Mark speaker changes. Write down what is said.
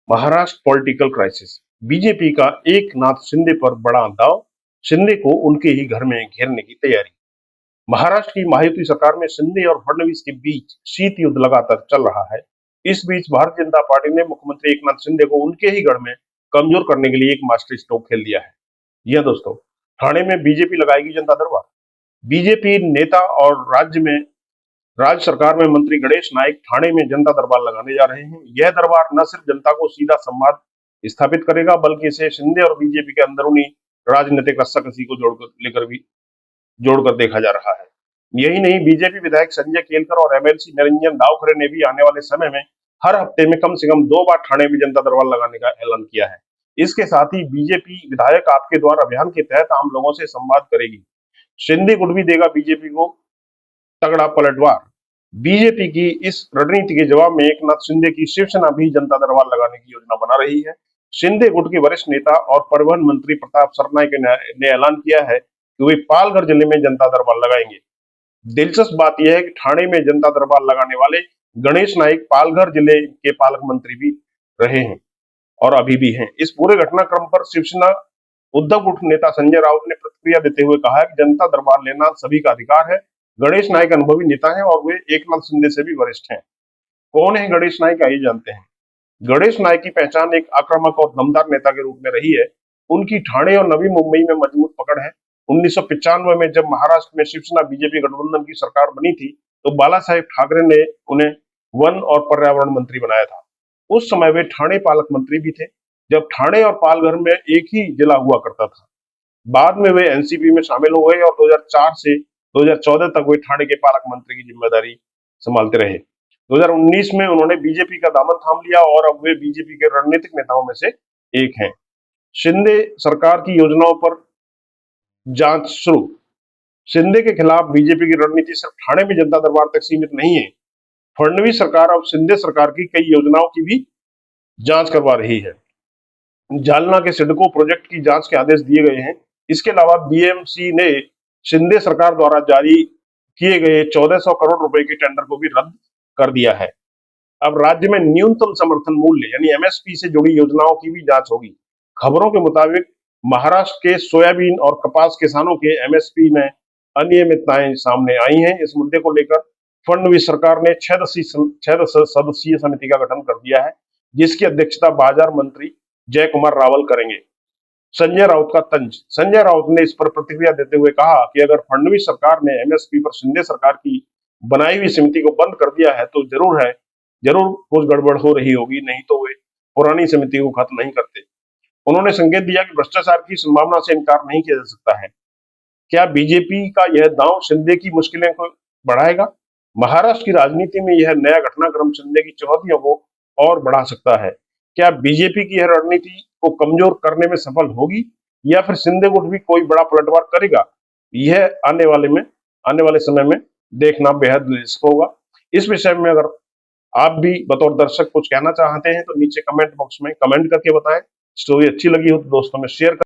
Speaker 1: Maharashtra political crisis. BJP का एकनाथ शिंदे पर बड़ा दांव, शिंदे को उनके ही घर में घेरने की तैयारी। महाराष्ट्र की महायुति सरकार में शिंदे और फडणवीस के बीच शीत युद्ध लगातार चल रहा है। इस बीच भारतीय जनता पार्टी ने मुख्यमंत्री एकनाथ शिंदे को उनके ही गढ़ में कमजोर करने के लिए एक मास्टर स्ट्रोक खेल दिया है। यह दोस्तों, ठाणे में बीजेपी लगाएगी जनता दरबार। बीजेपी नेता और राज्य सरकार में मंत्री गणेश नाइक ठाणे में जनता दरबार लगाने जा रहे हैं। यह दरबार न सिर्फ जनता को सीधा संवाद स्थापित करेगा, बल्कि इसे शिंदे और बीजेपी के अंदरूनी राजनीतिक रस्साकसी को जोड़कर देखा जा रहा है। यही नहीं, बीजेपी विधायक संजय केलकर और एमएलसी निरंजन डावखरे ने भी आने वाले समय में हर हफ्ते में कम से कम 2 बार ठाणे में जनता दरबार लगाने का ऐलान किया है। इसके साथ ही बीजेपी विधायक आपके द्वार अभियान के तहत आम लोगों से संवाद करेगी। शिंदे गुट भी देगा बीजेपी को तगड़ा पलटवार। बीजेपी की इस रणनीति के जवाब में एकनाथ शिंदे की शिवसेना भी जनता दरबार लगाने की योजना बना रही है। शिंदे गुट के वरिष्ठ नेता और परिवहन मंत्री प्रताप सरनाईक ने ऐलान किया है कि वे पालघर जिले में जनता दरबार लगाएंगे। दिलचस्प बात यह है कि ठाणे में जनता दरबार लगाने वाले गणेश नाइक पालघर जिले के पालक मंत्री भी रहे हैं और अभी भी हैं। इस पूरे घटनाक्रम पर शिवसेना उद्धव गुट नेता संजय राउत ने प्रतिक्रिया देते हुए कहा है कि जनता दरबार लेना सभी का अधिकार है। गणेश नाइक अनुभवी नेता हैं और वे एकनाथ शिंदे से भी वरिष्ठ हैं। कौन है गणेश नाइक, आइए जानते हैं। गणेश नाइक की पहचान एक आक्रामक और दमदार नेता के रूप में रही है। उनकी ठाणे और नवी मुंबई में मजबूत पकड़ है। 1995 में जब महाराष्ट्र में शिवसेना बीजेपी गठबंधन की सरकार बनी थी, तो बाला साहेब ठाकरे ने उन्हें वन और पर्यावरण मंत्री बनाया था। उस समय वे ठाणे पालक मंत्री भी थे, जब ठाणे और पालघर में एक ही जिला हुआ करता था। बाद में वे एनसीपी में शामिल हो गए और 2004 से 2014 तक वे ठाणे के पालक मंत्री की जिम्मेदारी संभालते रहे। 2019 में उन्होंने बीजेपी का दामन थाम लिया और अब वे बीजेपी के रणनीतिक नेताओं में से एक हैं। शिंदे सरकार की योजनाओं पर जांच शुरू। शिंदे के खिलाफ बीजेपी की रणनीति सिर्फ ठाणे में जनता दरबार तक सीमित नहीं है। फडणवीस सरकार अब शिंदे सरकार की कई योजनाओं की भी जांच करवा रही है। जालना के सिडको प्रोजेक्ट की जांच के आदेश दिए गए हैं। इसके अलावा बीएमसी ने शिंदे सरकार द्वारा जारी किए गए 1400 करोड़ रुपए के टेंडर को भी रद्द कर दिया है। अब राज्य में न्यूनतम समर्थन मूल्य यानी एमएसपी से जुड़ी योजनाओं की भी जांच होगी। खबरों के मुताबिक महाराष्ट्र के सोयाबीन और कपास किसानों के एमएसपी में अनियमितताएं सामने आई हैं। इस मुद्दे को लेकर फडणवीस सरकार ने 6 सदस्यीय समिति का गठन कर दिया है, जिसकी अध्यक्षता बाजार मंत्री जय कुमार रावल करेंगे। संजय राउत का तंज। संजय राउत ने इस पर प्रतिक्रिया देते हुए कहा कि अगर फडणवीस सरकार ने एमएसपी पर शिंदे सरकार की बनाई हुई समिति को बंद कर दिया है तो जरूर कुछ गड़बड़ हो रही होगी, नहीं तो वे पुरानी समिति को खत्म नहीं करते। उन्होंने संकेत दिया कि भ्रष्टाचार की संभावना से इनकार नहीं किया जा सकता है। क्या बीजेपी का यह दांव शिंदे की मुश्किलें को बढ़ाएगा? महाराष्ट्र की राजनीति में यह नया घटनाक्रम शिंदे की चुनौतियों को और बढ़ा सकता है। क्या बीजेपी की यह रणनीति को कमजोर करने में सफल होगी या फिर शिंदे गुट भी कोई बड़ा पलटवार करेगा? यह आने वाले समय में देखना बेहद दिलचस्प होगा। इस विषय में अगर आप भी बतौर दर्शक कुछ कहना चाहते हैं तो नीचे कमेंट बॉक्स में कमेंट करके बताएं। स्टोरी अच्छी लगी हो तो दोस्तों में शेयर करें।